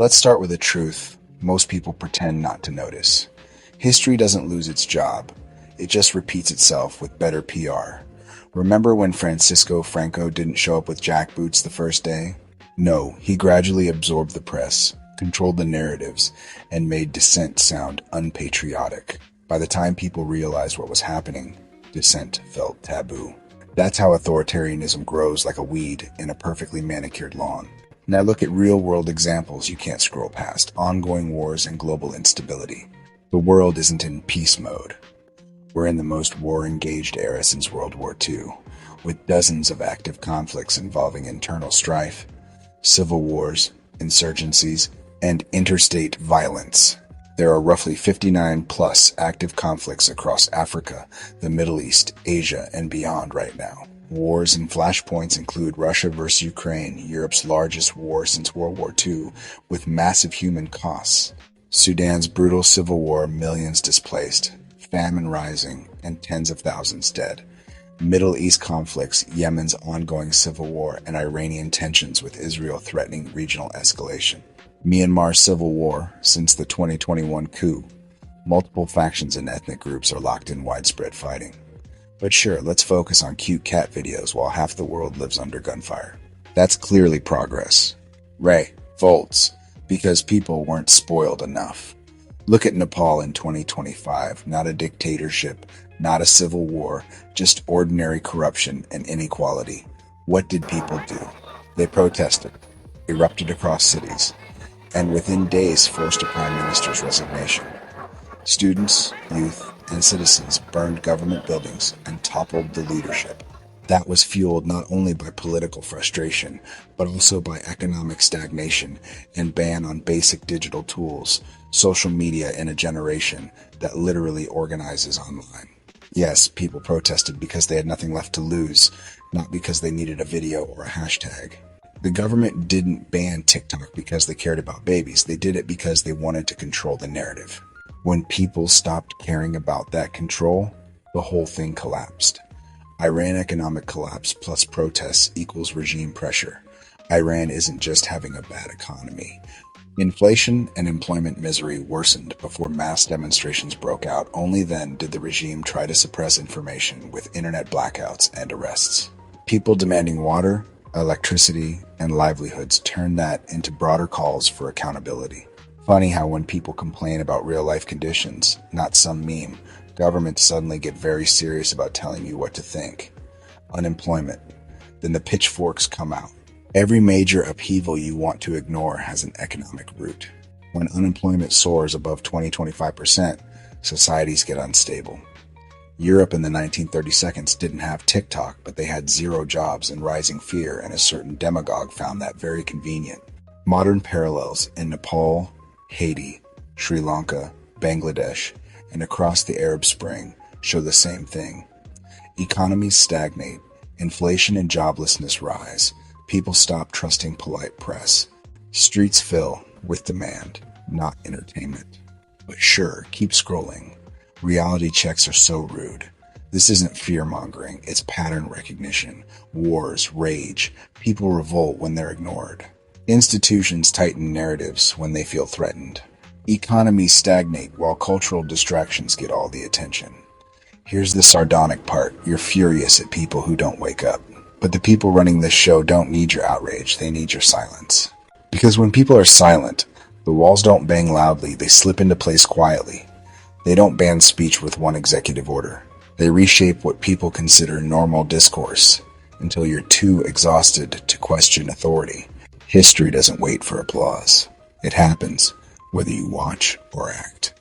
Let's start with a truth most people pretend not to notice. History doesn't lose its job, it just repeats itself with better PR. Remember when Francisco Franco didn't show up with jackboots the first day? No, he gradually absorbed the press, controlled the narratives, and made dissent sound unpatriotic. By the time people realized what was happening, dissent felt taboo. That's how authoritarianism grows like a weed in a perfectly manicured lawn. Now look at real-world examples you can't scroll past: ongoing wars and global instability. The world isn't in peace mode. We're in the most war-engaged era since World War II, with dozens of active conflicts involving internal strife, civil wars, insurgencies, and interstate violence. There are roughly 59 plus active conflicts across Africa, the Middle East, Asia, and beyond right now. Wars and flashpoints include Russia versus Ukraine, Europe's largest war since World War II, with massive human costs. Sudan's brutal civil war, millions displaced, famine rising, and tens of thousands dead. Middle East conflicts, Yemen's ongoing civil war, and Iranian tensions with Israel threatening regional escalation. Myanmar's civil war since the 2021 coup. Multiple factions and ethnic groups are locked in widespread fighting. But sure, let's focus on cute cat videos while half the world lives under gunfire. That's clearly progress. Ray, volts, because people weren't spoiled enough. Look at Nepal in 2025, not a dictatorship, not a civil war, just ordinary corruption and inequality. What did people do? They protested, erupted across cities, and within days forced a prime minister's resignation. Students, youth, and citizens burned government buildings and toppled the leadership. That was fueled not only by political frustration, but also by economic stagnation and ban on basic digital tools, social media in a generation that literally organizes online. Yes, people protested because they had nothing left to lose, not because they needed a video or a hashtag. The government didn't ban TikTok because they cared about babies. They did it because they wanted to control the narrative. When people stopped caring about that control, the whole thing collapsed. Iran economic collapse plus protests equals regime pressure. Iran isn't just having a bad economy. Inflation and employment misery worsened before mass demonstrations broke out. Only then did the regime try to suppress information with internet blackouts and arrests. People demanding water, electricity, and livelihoods turned that into broader calls for accountability. Funny how when people complain about real-life conditions, not some meme, governments suddenly get very serious about telling you what to think. Unemployment. Then the pitchforks come out. Every major upheaval you want to ignore has an economic root. When unemployment soars above 20-25%, societies get unstable. Europe in the 1930s didn't have TikTok, but they had zero jobs and rising fear, and a certain demagogue found that very convenient. Modern parallels in Nepal, Haiti, Sri Lanka, Bangladesh, and across the Arab Spring show the same thing. Economies stagnate, inflation and joblessness rise, people stop trusting polite press. Streets fill with demand, not entertainment. But sure, keep scrolling. Reality checks are so rude. This isn't fear-mongering, it's pattern recognition. Wars, rage, people revolt when they're ignored. Institutions tighten narratives when they feel threatened. Economies stagnate while cultural distractions get all the attention. Here's the sardonic part: you're furious at people who don't wake up. But the people running this show don't need your outrage, they need your silence. Because when people are silent, the walls don't bang loudly, they slip into place quietly. They don't ban speech with one executive order. They reshape what people consider normal discourse until you're too exhausted to question authority. History doesn't wait for applause. It happens whether you watch or act.